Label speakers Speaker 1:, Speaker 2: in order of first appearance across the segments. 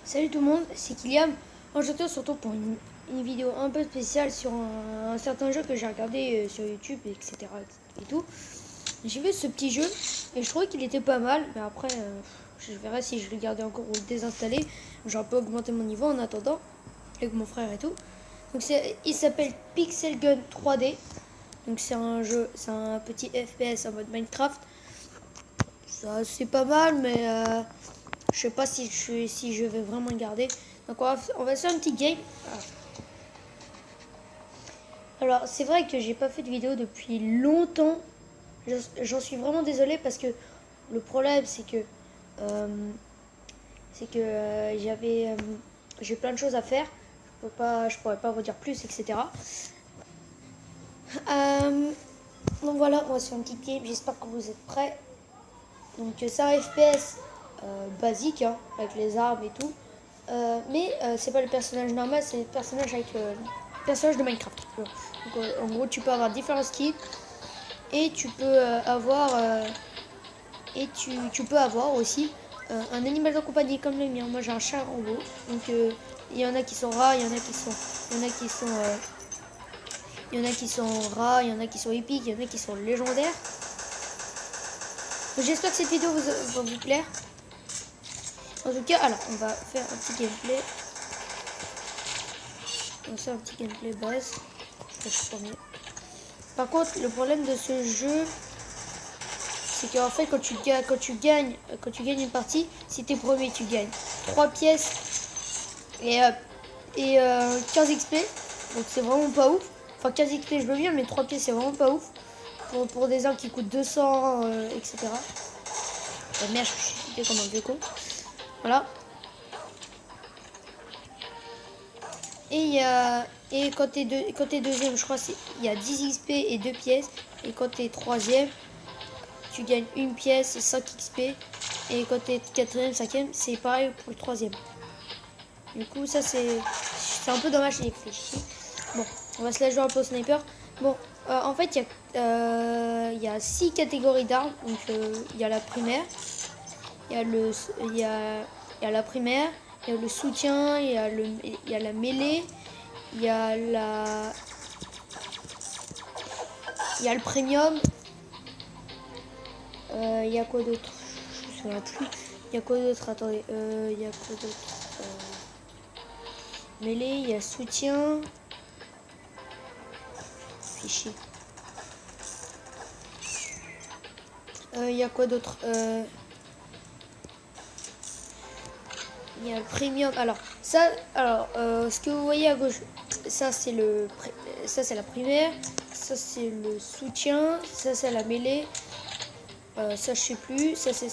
Speaker 1: Salut tout le monde, c'est Kylian. Aujourd'hui on se retrouve pour une vidéo un peu spéciale sur un certain jeu que j'ai regardé sur YouTube, etc. et tout. J'ai vu ce petit jeu et je trouvais qu'il était pas mal, mais après je verrai si je le gardais encore ou le désinstaller. J'ai un peu augmenté mon niveau en attendant, avec mon frère et tout. Donc il s'appelle Pixel Gun 3D. Donc c'est un jeu, c'est un petit FPS en mode Minecraft. Ça c'est pas mal, mais je sais pas si je vais vraiment le garder. Donc on va faire un petit game. Alors c'est vrai que j'ai pas fait de vidéo depuis longtemps. J'en suis vraiment désolée parce que le problème euh, c'est que j'ai plein de choses à faire. Je pourrais pas vous dire plus, etc. Donc voilà, on va se faire un petit game. J'espère que vous êtes prêts. Donc c'est un FPS basique, hein, avec les armes et tout. Mais c'est pas le personnage normal, c'est le personnage avec le personnage de Minecraft. Donc, en gros, tu peux avoir différents skins et tu peux tu peux avoir aussi un animal de compagnie comme le mien. Moi, j'ai un chat robot. Donc il y en a qui sont rares, il y en a qui sont rares, il y en a qui sont épiques, il y en a qui sont légendaires. J'espère que cette vidéo va vous plaire. En tout cas, alors, on va faire un petit gameplay. On va faire un petit gameplay base. Par contre, le problème de ce jeu, c'est qu'en fait, quand tu gagnes une partie, si t'es premier, tu gagnes 3 pièces et 15 XP. Donc c'est vraiment pas ouf. Enfin, 15 XP, je veux bien, mais 3 pièces, c'est vraiment pas ouf. Pour des armes qui coûtent 200, etc. Merde, je suis cité comme un vieux con. Voilà. Et quand t'es deuxième, je crois il y a 10 XP et 2 pièces. Et quand t'es troisième, tu gagnes une pièce, 5 XP. Et quand t'es quatrième, cinquième, c'est pareil pour le troisième. Du coup, ça c'est un peu dommage, j'ai réfléchi. Bon, on va se la jouer un peu au sniper. Bon, en fait, il y a 6 catégories d'armes. Donc, il y a la primaire, il y a la primaire, il y a le soutien, il y a la mêlée, il y a le premium. Il y a quoi d'autre? Je me souviens plus. Il y a quoi d'autre? Attendez. Il y a quoi d'autre? Mêlée, il y a soutien. Fichier. Il y a quoi d'autre? Il y a le premium. Alors, ça, ce que vous voyez à gauche, ça c'est la primaire. Ça c'est le soutien. Ça c'est la mêlée. Ça je sais plus. Ça c'est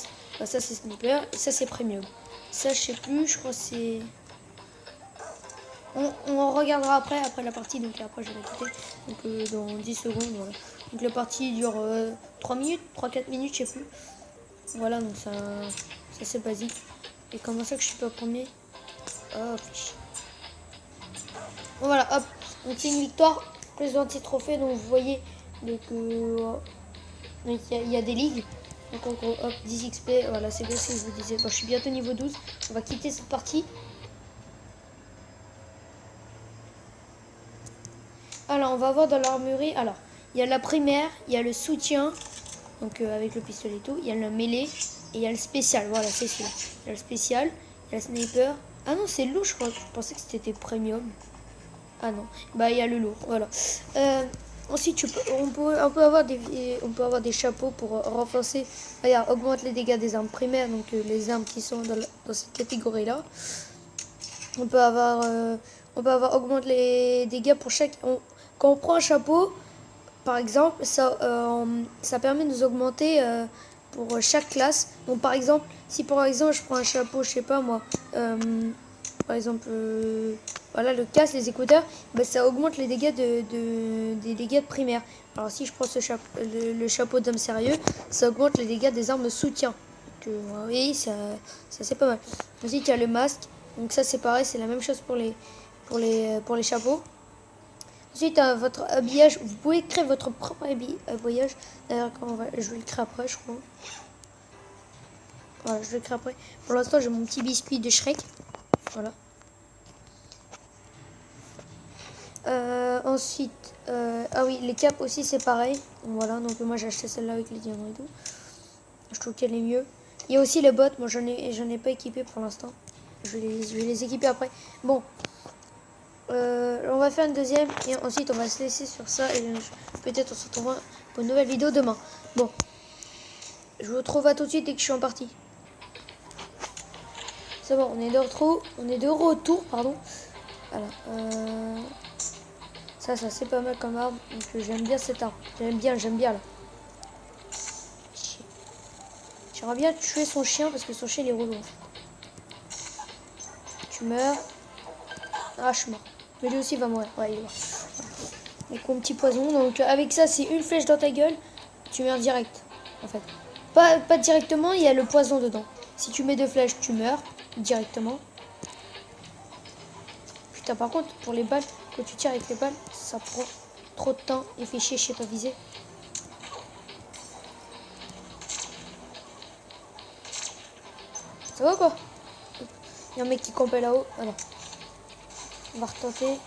Speaker 1: sniper. Et ça c'est premium. Ça je sais plus. Je crois que c'est. On en regardera après la partie. Donc après je vais quitter. Donc dans 10 secondes. Voilà. Donc la partie dure 3 minutes, 3-4 minutes, je sais plus. Voilà, donc ça c'est basique. Et comment ça que je suis pas premier? Oh, fiche. Bon, voilà, hop. Donc c'est une victoire. Plus d'anti-trophées. Donc vous voyez. Donc il y a des ligues. Donc en gros, hop, 10 XP. Voilà, c'est bien ce que je vous disais. Bon, je suis bientôt niveau 12. On va quitter cette partie. Alors, on va voir dans l'armurerie. Alors, il y a la primaire. Il y a le soutien. Donc avec le pistolet et tout. Il y a le mêlée. Et il y a le spécial. Voilà, c'est celui-là. Il y a le spécial. Il y a le sniper. Ah non, c'est lourd, je crois. Je pensais que c'était premium. Ah non, bah il y a le lourd, voilà. Ensuite, on peut avoir des chapeaux pour renforcer. Regarde, augmente les dégâts des armes primaires, donc les armes qui sont dans cette catégorie-là. On peut avoir augmente les dégâts pour chaque. Quand on prend un chapeau, par exemple, ça permet de nous augmenter pour chaque classe. Donc par exemple, si par exemple je prends un chapeau, je sais pas moi. Par exemple, voilà, le casque, les écouteurs, bah, ça augmente les dégâts des dégâts de primaire. Alors si je prends le chapeau d'homme sérieux, ça augmente les dégâts des armes de soutien. Donc, oui, ça c'est pas mal. Ensuite, il y a le masque. Donc ça c'est pareil, c'est la même chose pour les chapeaux. Ensuite, votre habillage, vous pouvez créer votre propre habillage. D'ailleurs, je vais le créer après, je crois. Voilà, je vais le créer après. Pour l'instant, j'ai mon petit biscuit de Shrek. Voilà. Ensuite, ah oui, les capes aussi c'est pareil. Voilà, donc moi j'ai acheté celle-là avec les diamants et tout. Je trouve qu'elle est mieux. Il y a aussi les bottes, moi j'en ai pas équipé pour l'instant. Je vais les équiper après. Bon, on va faire une deuxième et ensuite on va se laisser sur ça et peut-être on se retrouvera pour une nouvelle vidéo demain. Bon, je vous retrouve à tout de suite dès que je suis en partie. C'est bon, on est de retour, pardon. Voilà. Ça c'est pas mal comme arbre. Donc j'aime bien cet arbre. J'aime bien là. J'aimerais bien tuer son chien parce que son chien il est relou. Tu meurs. Ah, je suis mort. Mais lui aussi va mourir. Ouais, il est mort. Avec mon petit poison. Donc avec ça, c'est une flèche dans ta gueule. Tu meurs direct. En fait. Pas directement, il y a le poison dedans. Si tu mets 2 flèches, tu meurs directement. Putain, par contre, pour les balles, quand tu tires avec les balles, ça prend trop de temps et fait chier, je sais pas viser. Ça va quoi? Il y a un mec qui campait là-haut. Ah non. On va retenter.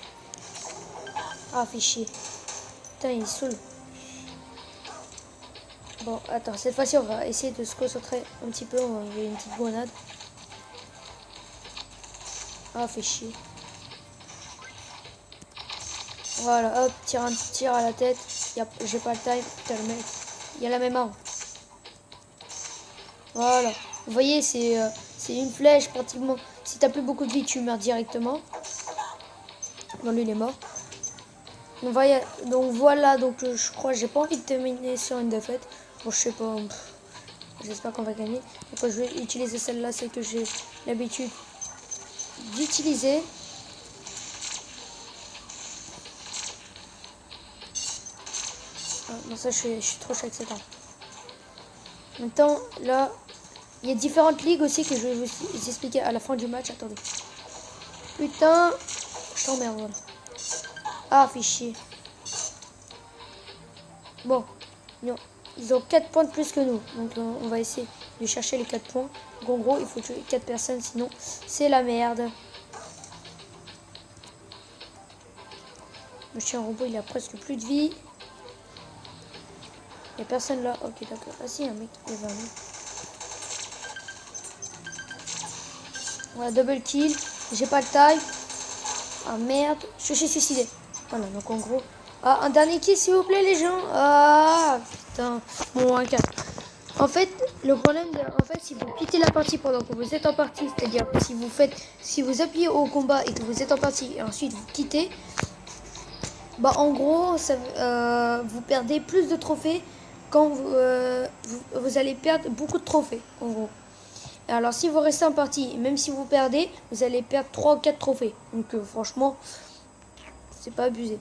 Speaker 1: Ah, fait chier. Putain, il est saoul. Bon, attends, cette fois-ci, on va essayer de se concentrer un petit peu. On va enlever une petite grenade. Ah, fait chier. Voilà, hop, tire à la tête. J'ai pas le time. Putain, le mec, il y a la même arme. Voilà. Vous voyez, c'est une flèche pratiquement. Si t'as plus beaucoup de vie, tu meurs directement. Bon, lui, il est mort. Donc voilà, donc je crois que j'ai pas envie de terminer sur une défaite. Bon, je sais pas. J'espère qu'on va gagner. Donc, je vais utiliser celle-là, c'est que j'ai l'habitude d'utiliser. Ah, non, ça, je suis trop chaud avec cette arme. Maintenant, là, il y a différentes ligues aussi que je vais vous expliquer à la fin du match. Attendez. Putain, je t'emmerde, voilà. Ah, fait chier. Bon, non. Ils ont 4 points de plus que nous. Donc on va essayer de chercher les 4 points. Donc en gros, il faut tuer 4 personnes, sinon c'est la merde. Le chien robot, il a presque plus de vie. Il n'y a personne là. Ok, d'accord. Ah si, un mec. Il y avait un mec. Voilà, double kill. J'ai pas le taille. Ah merde. Je suis suicidé. Voilà, donc en gros. Ah, un dernier kill, s'il vous plaît, les gens. Ah, putain. Bon, un 4. En fait, le problème, si vous quittez la partie pendant que vous êtes en partie, c'est-à-dire si vous appuyez au combat et que vous êtes en partie et ensuite vous quittez, bah en gros, vous perdez plus de trophées quand vous allez perdre beaucoup de trophées, en gros. Alors si vous restez en partie, même si vous perdez, vous allez perdre 3 ou 4 trophées. Donc franchement, c'est pas abusé.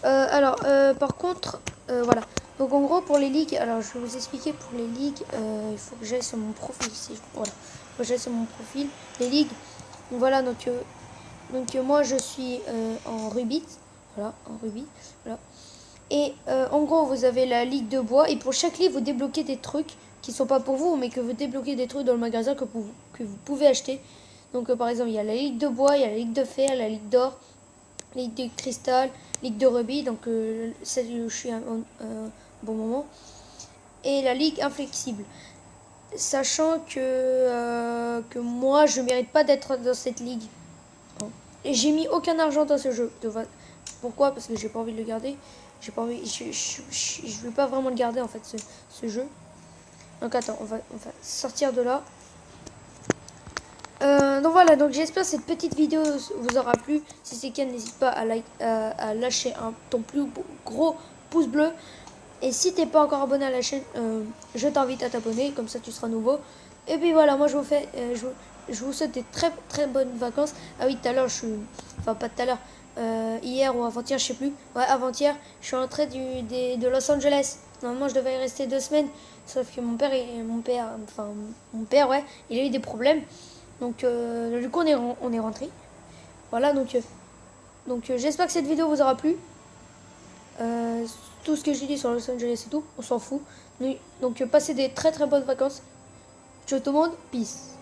Speaker 1: Par contre, voilà. Donc en gros pour les ligues, alors je vais vous expliquer pour les ligues, il faut que j'aille sur mon profil ici. Voilà, il faut que j'aille sur mon profil. Les ligues, voilà, donc moi je suis en Rubit, voilà, en Rubit, voilà. Et en gros vous avez la ligue de bois et pour chaque ligue vous débloquez des trucs qui sont pas pour vous mais que vous débloquez des trucs dans le magasin que vous pouvez acheter. Donc par exemple il y a la ligue de bois, il y a la ligue de fer, la ligue d'or, ligue de cristal, ligue de rubis, donc celle où je suis un bon moment, et la ligue inflexible. Sachant que moi je mérite pas d'être dans cette ligue. Et j'ai mis aucun argent dans ce jeu. Pourquoi? Parce que j'ai pas envie de le garder. J'ai pas envie. Je veux pas vraiment le garder en fait ce jeu. Donc attends, on va sortir de là. Donc voilà, donc j'espère que cette petite vidéo vous aura plu. Si c'est le cas, n'hésite pas à lâcher ton plus gros pouce bleu. Et si t'es pas encore abonné à la chaîne, je t'invite à t'abonner, comme ça tu seras nouveau. Et puis voilà, moi je vous souhaite des très très bonnes vacances. Ah oui, tout à l'heure, enfin pas tout à l'heure, hier ou avant-hier, je sais plus. Ouais, avant-hier, je suis rentré de Los Angeles. Normalement, je devais y rester 2 semaines, sauf que mon père, ouais, il a eu des problèmes. Donc du coup on est rentré. Voilà, donc j'espère que cette vidéo vous aura plu. Tout ce que j'ai dit sur Los Angeles et tout, on s'en fout. Donc passez des très très bonnes vacances. Ciao tout le monde, peace.